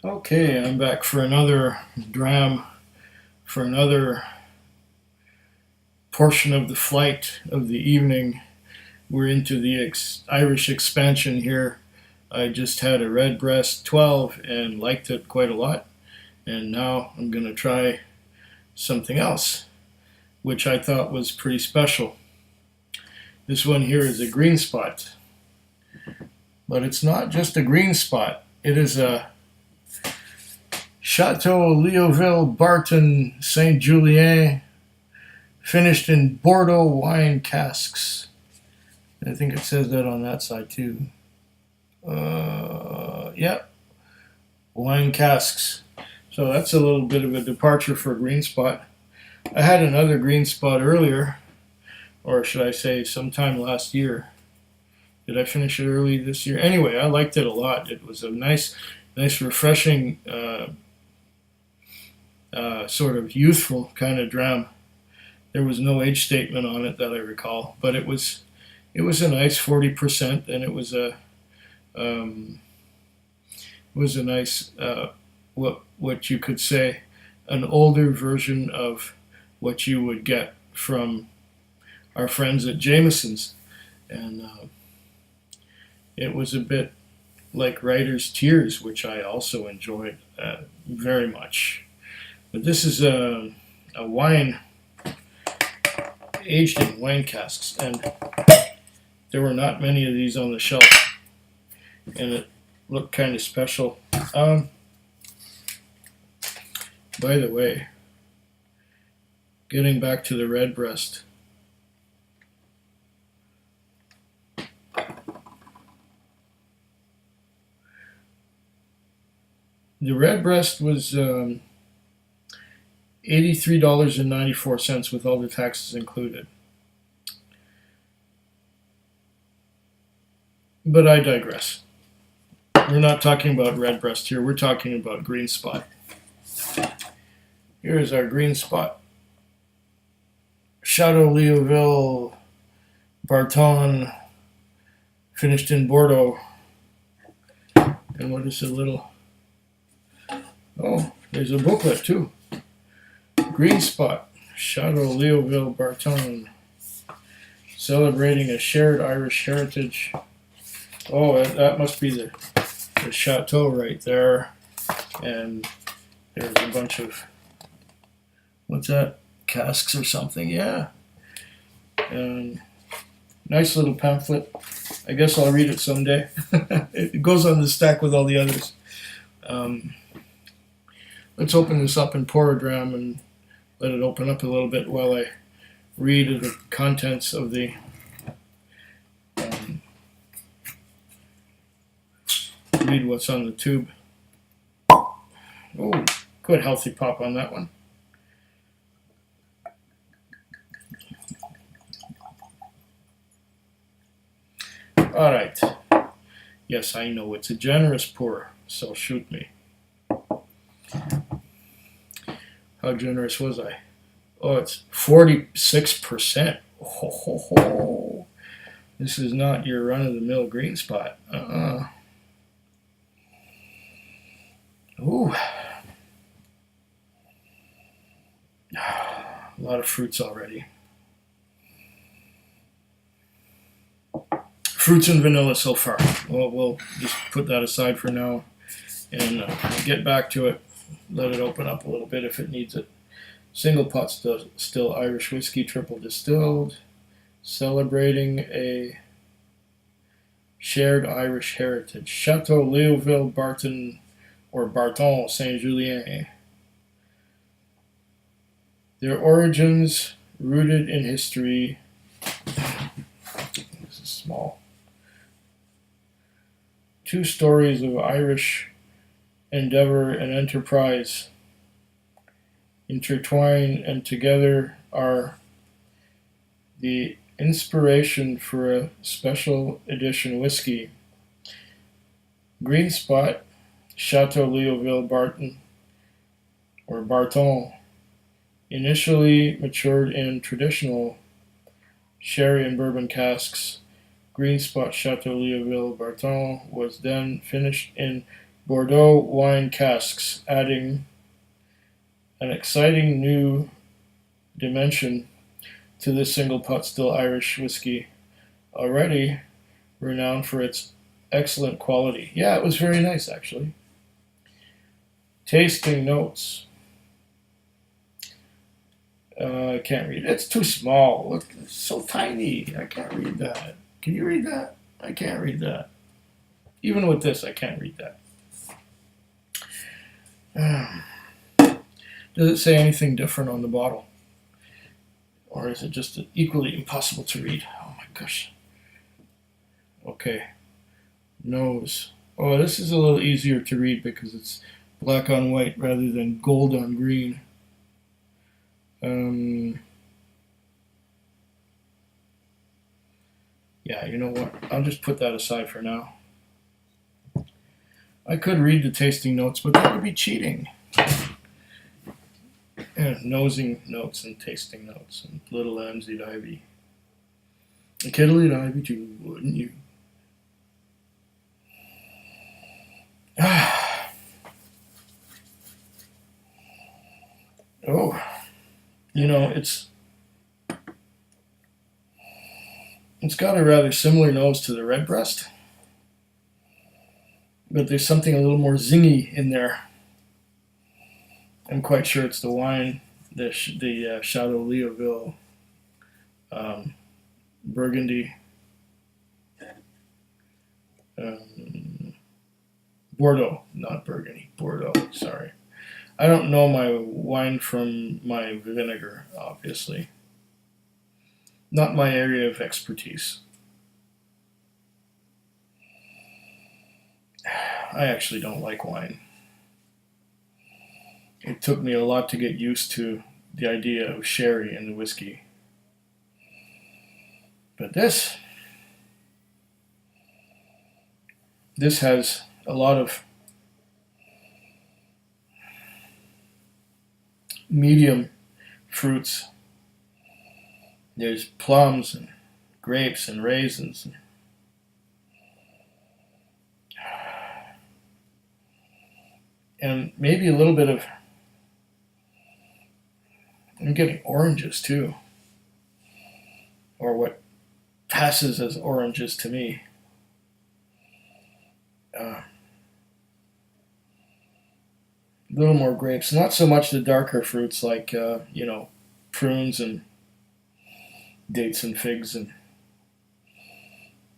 Okay, I'm back for another dram, for another portion of the flight of the evening. We're into the Irish expansion here. I just had a Redbreast 12 and liked it quite a lot, and now I'm going to try something else, which I thought was pretty special. This one here is a green spot, but it's not just a green spot. It is a Chateau Leoville Barton Saint Julien, finished in Bordeaux wine casks. I think it says that on that side too. Yep, wine casks. So that's a little bit of a departure for a green spot. I had another green spot earlier, or should I say sometime last year. Did I finish it early this year? Anyway, I liked it a lot. It was a nice, refreshing, sort of youthful kind of dram. There was no age statement on it that I recall, but it was a nice 40%, and it was a nice what you could say an older version of what you would get from our friends at Jameson's, and it was a bit like Writer's Tears, which I also enjoyed very much. But this is a wine aged in wine casks, and there were not many of these on the shelf, and it looked kind of special. By the way, getting back to the Redbreast, the Redbreast was $83.94 with all the taxes included. But I digress. We're not talking about Redbreast here. We're talking about green spot. Here is our green spot. Chateau Leoville Barton, finished in Bordeaux. And what is a little... Oh, there's a booklet too. Green spot. Chateau Leoville Barton, celebrating a shared Irish heritage. Oh, that must be the chateau right there. And there's a bunch of, what's that? Casks or something, yeah. And nice little pamphlet. I guess I'll read it someday. It goes on the stack with all the others. Let's open this up and pour a dram and let it open up a little bit while I read the contents of the read what's on the tube. Oh, good healthy pop on that one. All right. Yes, I know it's a generous pour, so shoot me. How generous was I? Oh, it's 46%. Oh. This is not your run-of-the-mill green spot. Ooh. A lot of fruits already. Fruits and vanilla so far. Well, we'll just put that aside for now and get back to it. Let it open up a little bit if it needs it. Single pot still Irish whiskey, triple distilled, celebrating a shared Irish heritage. Chateau Leoville Barton, or Barton Saint Julien. Their origins rooted in history. This is small. 2 stories of Irish endeavor and enterprise intertwine, and together are the inspiration for a special edition whiskey. Green spot, Chateau Leoville Barton, or Barton, initially matured in traditional sherry and bourbon casks. Green spot Chateau Leoville Barton was then finished in Bordeaux wine casks, adding an exciting new dimension to this single pot still Irish whiskey, already renowned for its excellent quality. Yeah, it was very nice actually. Tasting notes. I can't read it. It's too small. Look, it's so tiny. I can't read that. Can you read that? I can't read that. Even with this, I can't read that. Does it say anything different on the bottle? Or is it just equally impossible to read? Oh my gosh. Okay. Nose. Oh, this is a little easier to read because it's black on white rather than gold on green. Yeah, you know what? I'll just put that aside for now. I could read the tasting notes, but that would be cheating. Nosing notes and tasting notes and little lambs eat ivy. A kit'll eat ivy too, wouldn't you? Oh, you know, it's got a rather similar nose to the Redbreast, but there's something a little more zingy in there. I'm quite sure it's the wine, the Chateau Leoville Burgundy Bordeaux, not Burgundy, Bordeaux. Sorry, I don't know my wine from my vinegar, obviously. Not my area of expertise. I actually don't like wine. It took me a lot to get used to the idea of sherry in the whiskey. But this has a lot of medium fruits. There's plums and grapes and raisins. And maybe a little bit of, I'm getting oranges too. Or what passes as oranges to me. A little more grapes. Not so much the darker fruits like, prunes and dates and figs. And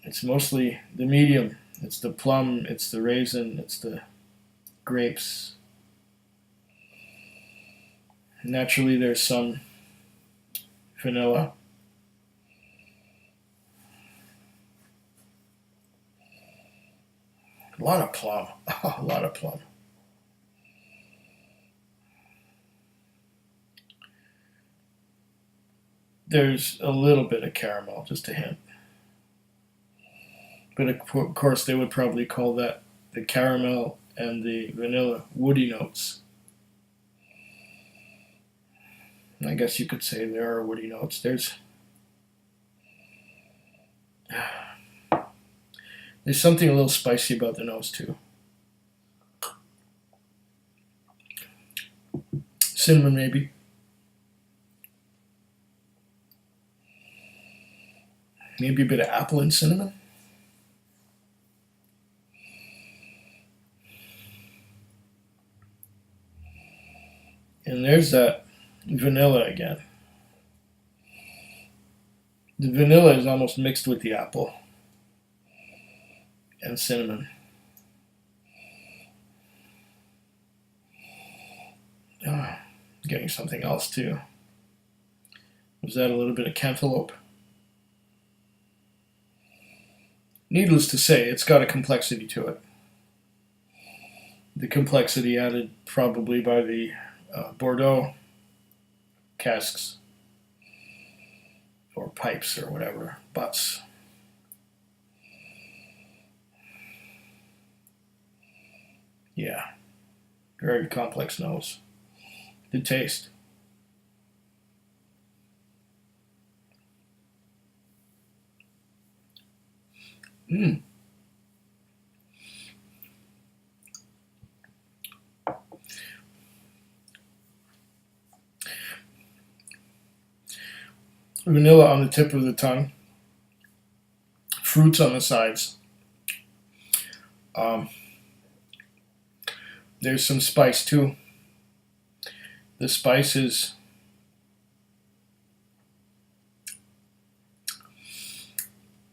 it's mostly the medium. It's the plum, it's the raisin, it's the grapes. Naturally, there's some vanilla. A lot of plum. A lot of plum. There's a little bit of caramel, just a hint. But of course, they would probably call that the caramel and the vanilla woody notes. I guess you could say there are woody notes. There's something a little spicy about the nose too. Cinnamon maybe. Maybe a bit of apple and cinnamon. And there's that vanilla again. The vanilla is almost mixed with the apple and cinnamon. Getting something else too. Was that a little bit of cantaloupe? Needless to say, it's got a complexity to it. The complexity added probably by the Bordeaux casks or pipes or whatever, butts. Yeah, very complex nose. The taste. vanilla on the tip of the tongue, fruits on the sides. There's some spice too. The spice is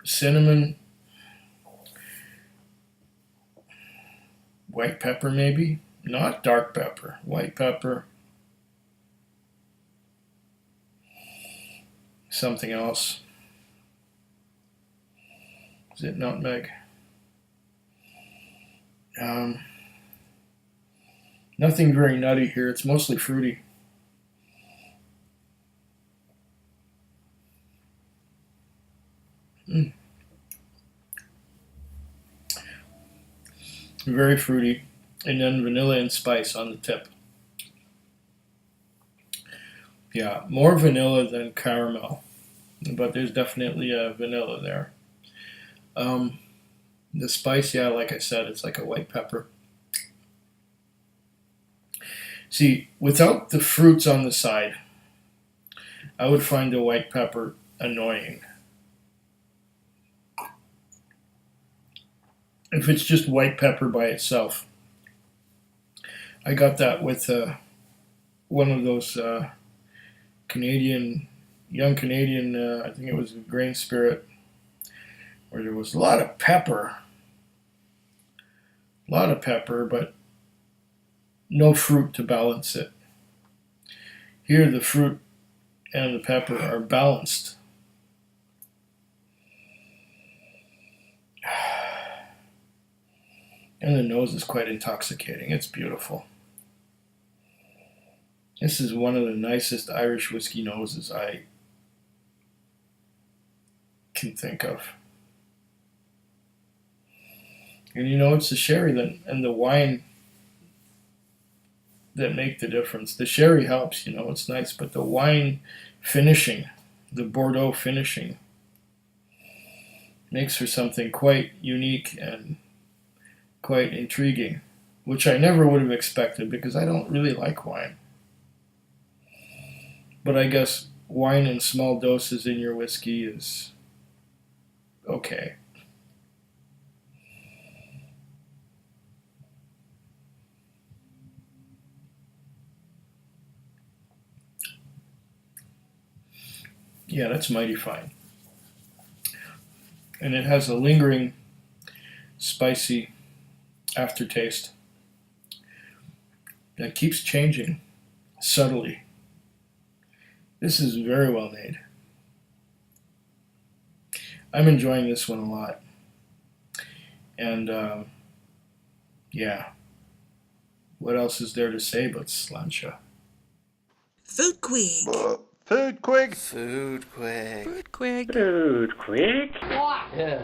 cinnamon, white pepper maybe, not dark pepper, white pepper, something else. Is it nutmeg? Nothing very nutty here. It's mostly fruity. Very fruity. And then vanilla and spice on the tip. Yeah, more vanilla than caramel. But there's definitely a vanilla there. The spice, yeah, like I said, it's like a white pepper. See, without the fruits on the side, I would find the white pepper annoying. If it's just white pepper by itself. I got that with one of those young Canadian, I think it was a grain spirit, where there was a lot of pepper, but no fruit to balance it. Here the fruit and the pepper are balanced. And the nose is quite intoxicating. It's beautiful. This is one of the nicest Irish whiskey noses I can think of. And you know, it's the sherry and the wine that make the difference. The sherry helps, you know, it's nice, but the wine finishing, the Bordeaux finishing, makes for something quite unique and quite intriguing, which I never would have expected because I don't really like wine. But I guess wine in small doses in your whiskey is okay. Yeah, that's mighty fine. And it has a lingering, spicy aftertaste that keeps changing subtly. This is very well made. I'm enjoying this one a lot. And yeah, what else is there to say but slancha? Food Quig. Food Quig. Food Quig. Food Quig. Food quick. Yeah.